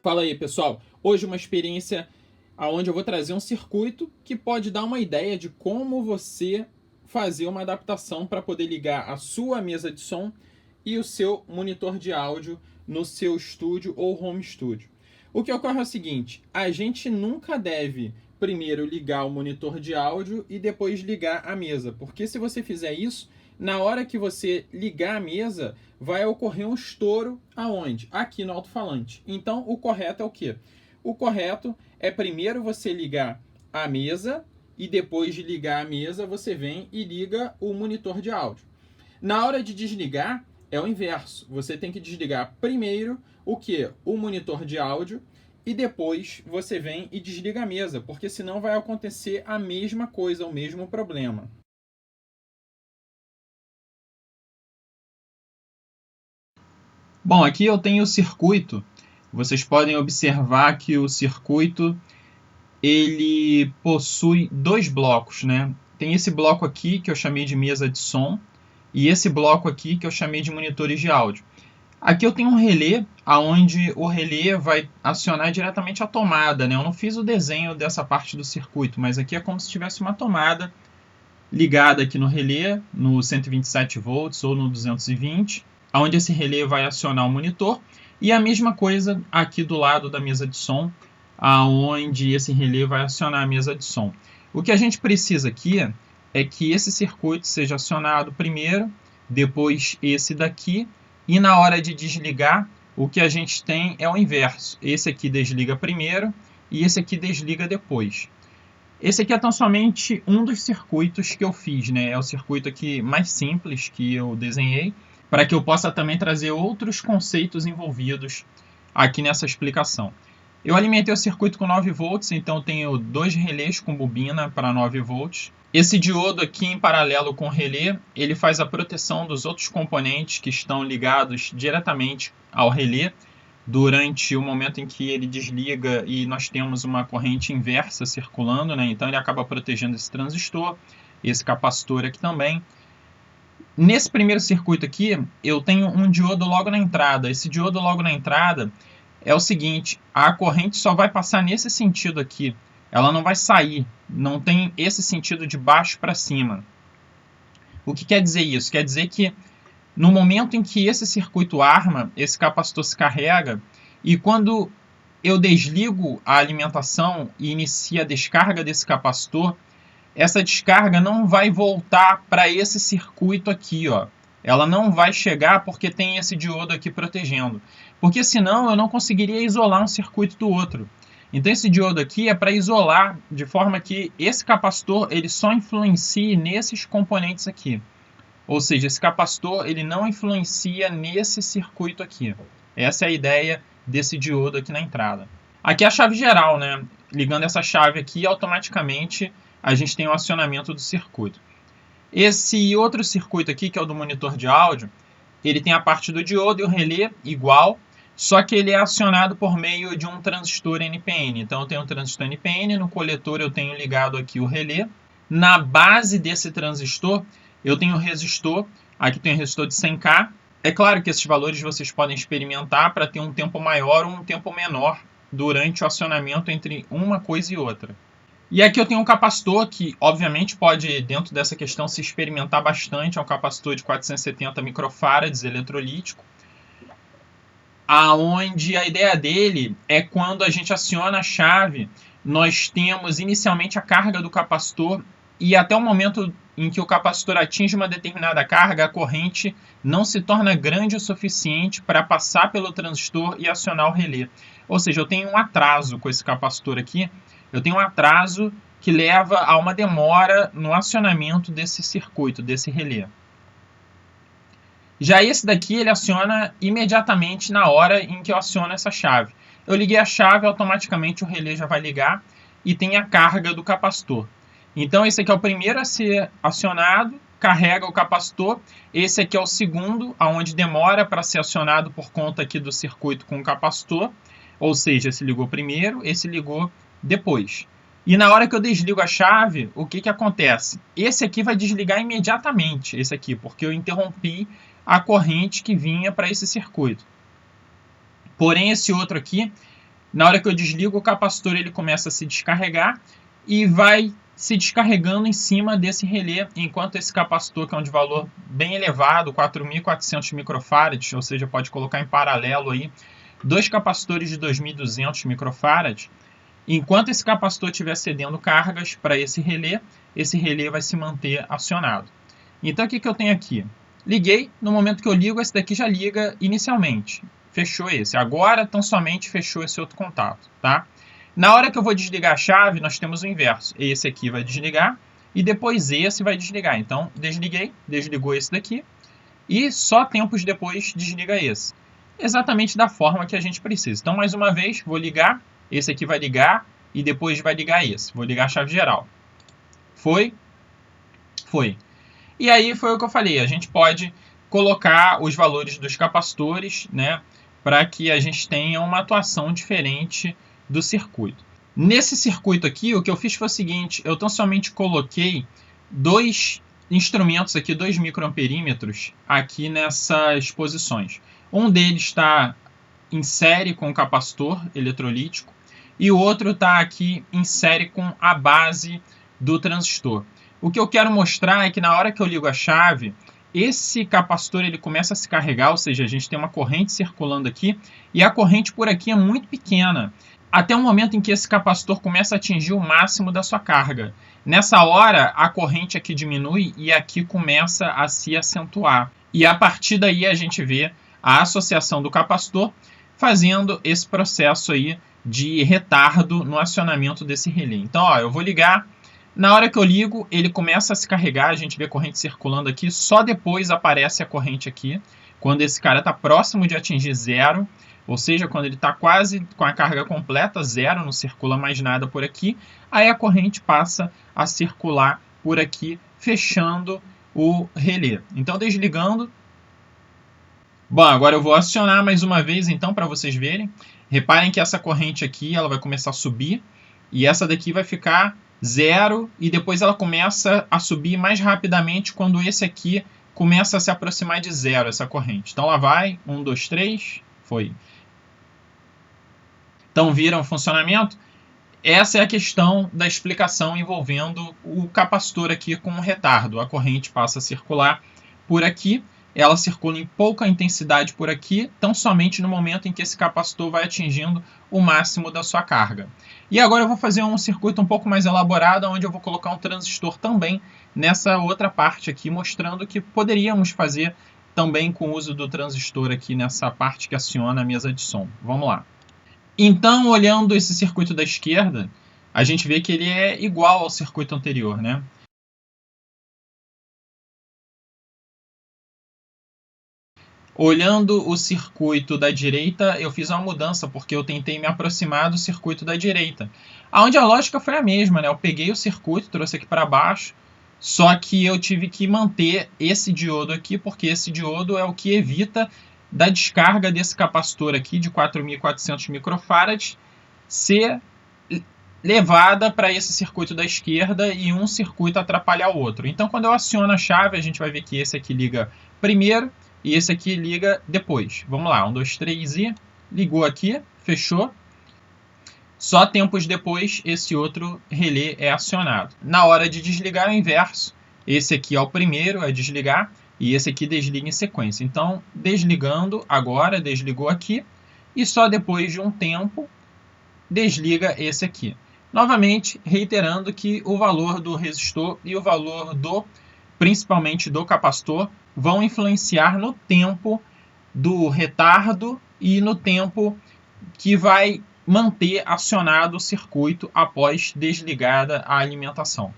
Fala aí, pessoal. Hoje uma experiência onde eu vou trazer um circuito que pode dar uma ideia de como você fazer uma adaptação para poder ligar a sua mesa de som e o seu monitor de áudio no seu estúdio ou home studio. O que ocorre é o seguinte: a gente nunca deve primeiro ligar o monitor de áudio e depois ligar a mesa, porque se você fizer isso, na hora que você ligar a mesa, vai ocorrer um estouro aonde? Aqui no alto-falante. Então, o correto é o quê? O correto é primeiro você ligar a mesa e depois de ligar a mesa, você vem e liga o monitor de áudio. Na hora de desligar, é o inverso. Você tem que desligar primeiro o quê? O monitor de áudio e depois você vem e desliga a mesa, porque senão vai acontecer a mesma coisa, o mesmo problema. Bom, aqui eu tenho o circuito. Vocês podem observar que o circuito ele possui dois blocos, né? Tem esse bloco aqui que eu chamei de mesa de som e esse bloco aqui que eu chamei de monitores de áudio. Aqui eu tenho um relé, onde o relé vai acionar diretamente a tomada, né? Eu não fiz o desenho dessa parte do circuito, mas aqui é como se tivesse uma tomada ligada aqui no relé, no 127 volts ou no 220, onde esse relé vai acionar o monitor, e a mesma coisa aqui do lado da mesa de som, onde esse relé vai acionar a mesa de som. O que a gente precisa aqui é que esse circuito seja acionado primeiro, depois esse daqui, e na hora de desligar, o que a gente tem é o inverso. Esse aqui desliga primeiro e esse aqui desliga depois. Esse aqui é tão somente um dos circuitos que eu fiz, né? É o circuito aqui mais simples que eu desenhei, para que eu possa também trazer outros conceitos envolvidos aqui nessa explicação. Eu alimentei o circuito com 9 volts, então tenho dois relés com bobina para 9 volts. Esse diodo aqui em paralelo com o relé, ele faz a proteção dos outros componentes que estão ligados diretamente ao relé durante o momento em que ele desliga e nós temos uma corrente inversa circulando, né? Então ele acaba protegendo esse transistor, esse capacitor aqui também. Nesse primeiro circuito aqui, eu tenho um diodo logo na entrada. Esse diodo logo na entrada é o seguinte: a corrente só vai passar nesse sentido aqui. Ela não vai sair, não tem esse sentido de baixo para cima. O que quer dizer isso? Quer dizer que no momento em que esse circuito arma, esse capacitor se carrega, e quando eu desligo a alimentação e inicio a descarga desse capacitor, essa descarga não vai voltar para esse circuito aqui, ó. Ela não vai chegar porque tem esse diodo aqui protegendo. Porque senão eu não conseguiria isolar um circuito do outro. Então esse diodo aqui é para isolar de forma que esse capacitor ele só influencie nesses componentes aqui. Ou seja, esse capacitor ele não influencia nesse circuito aqui. Essa é a ideia desse diodo aqui na entrada. Aqui é a chave geral, né? Ligando essa chave aqui, automaticamente a gente tem o acionamento do circuito. Esse outro circuito aqui, que é o do monitor de áudio, ele tem a parte do diodo e o relé igual, só que ele é acionado por meio de um transistor NPN. Então eu tenho um transistor NPN, no coletor eu tenho ligado aqui o relé. Na base desse transistor eu tenho um resistor, aqui tem um resistor de 100K. É claro que esses valores vocês podem experimentar para ter um tempo maior ou um tempo menor durante o acionamento entre uma coisa e outra. E aqui eu tenho um capacitor que, obviamente, pode, dentro dessa questão, se experimentar bastante. É um capacitor de 470 microfarads eletrolítico, aonde a ideia dele é quando a gente aciona a chave, nós temos inicialmente a carga do capacitor e até o momento em que o capacitor atinge uma determinada carga, a corrente não se torna grande o suficiente para passar pelo transistor e acionar o relé. Ou seja, eu tenho um atraso com esse capacitor aqui. Eu tenho um atraso que leva a uma demora no acionamento desse circuito, desse relé. Já esse daqui, ele aciona imediatamente na hora em que eu aciono essa chave. Eu liguei a chave, automaticamente o relé já vai ligar e tem a carga do capacitor. Então esse aqui é o primeiro a ser acionado, carrega o capacitor. Esse aqui é o segundo, onde demora para ser acionado por conta aqui do circuito com o capacitor. Ou seja, esse ligou primeiro, esse ligou depois. E na hora que eu desligo a chave, o que acontece? Esse aqui vai desligar imediatamente, esse aqui, porque eu interrompi a corrente que vinha para esse circuito. Porém, esse outro aqui, Na hora que eu desligo, o capacitor ele começa a se descarregar e vai se descarregando em cima desse relé, enquanto esse capacitor, que é um de valor bem elevado, 4.400 microfarads, ou seja, pode colocar em paralelo aí, dois capacitores de 2.200 microfarads, enquanto esse capacitor estiver cedendo cargas para esse relé vai se manter acionado. Então, o que eu tenho aqui? Liguei, no momento que eu ligo, esse daqui já liga inicialmente. Fechou esse. Agora, tão somente fechou esse outro contato, tá? Na hora que eu vou desligar a chave, nós temos o inverso. Esse aqui vai desligar e depois esse vai desligar. Então, desliguei, desligou esse daqui e só tempos depois desliga esse. Exatamente da forma que a gente precisa. Então, mais uma vez, vou ligar, esse aqui vai ligar e depois vai ligar esse. Vou ligar a chave geral. Foi? Foi. E aí foi o que eu falei, a gente pode colocar os valores dos capacitores, né, para que a gente tenha uma atuação diferente do circuito. Nesse circuito aqui, o que eu fiz foi o seguinte, eu tão somente coloquei dois instrumentos aqui, 2 microamperímetros aqui nessas posições. Um deles está em série com o capacitor eletrolítico e o outro está aqui em série com a base do transistor. O que eu quero mostrar é que na hora que eu ligo a chave, esse capacitor ele começa a se carregar, ou seja, a gente tem uma corrente circulando aqui, e a corrente por aqui é muito pequena, até o momento em que esse capacitor começa a atingir o máximo da sua carga. Nessa hora, a corrente aqui diminui e aqui começa a se acentuar. E a partir daí a gente vê a associação do capacitor fazendo esse processo aí de retardo no acionamento desse relé. Então, ó, eu vou ligar. Na hora que eu ligo, ele começa a se carregar, a gente vê a corrente circulando aqui, só depois aparece a corrente aqui, quando esse cara está próximo de atingir zero, ou seja, quando ele está quase com a carga completa, zero, não circula mais nada por aqui, aí a corrente passa a circular por aqui, fechando o relé. Então, desligando. Bom, agora eu vou acionar mais uma vez, então, para vocês verem. Reparem que essa corrente aqui, ela vai começar a subir, e essa daqui vai ficar zero e depois ela começa a subir mais rapidamente quando esse aqui começa a se aproximar de zero, essa corrente. Então, lá vai, 1, 2, 3, foi. Então, viram o funcionamento? Essa é a questão da explicação envolvendo o capacitor aqui com o retardo. A corrente passa a circular por aqui, ela circula em pouca intensidade por aqui, tão somente no momento em que esse capacitor vai atingindo o máximo da sua carga. E agora eu vou fazer um circuito um pouco mais elaborado, onde eu vou colocar um transistor também nessa outra parte aqui, mostrando que poderíamos fazer também com o uso do transistor aqui nessa parte que aciona a mesa de som. Vamos lá. Então, olhando esse circuito da esquerda, a gente vê que ele é igual ao circuito anterior, né? Olhando o circuito da direita, eu fiz uma mudança, porque eu tentei me aproximar do circuito da direita. Onde a lógica foi a mesma, né? Eu peguei o circuito, trouxe aqui para baixo, só que eu tive que manter esse diodo aqui, porque esse diodo é o que evita da descarga desse capacitor aqui de 4.400 microfarads ser levada para esse circuito da esquerda e um circuito atrapalhar o outro. Então, quando eu aciono a chave, a gente vai ver que esse aqui liga primeiro, e esse aqui liga depois. Vamos lá, 1, 2, 3 e ligou aqui, fechou. Só tempos depois esse outro relé é acionado. Na hora de desligar é o inverso. Esse aqui é o primeiro a desligar e esse aqui desliga em sequência. Então, desligando agora, desligou aqui e só depois de um tempo desliga esse aqui. Novamente, reiterando que o valor do resistor e o valor principalmente do capacitor, vão influenciar no tempo do retardo e no tempo que vai manter acionado o circuito após desligada a alimentação.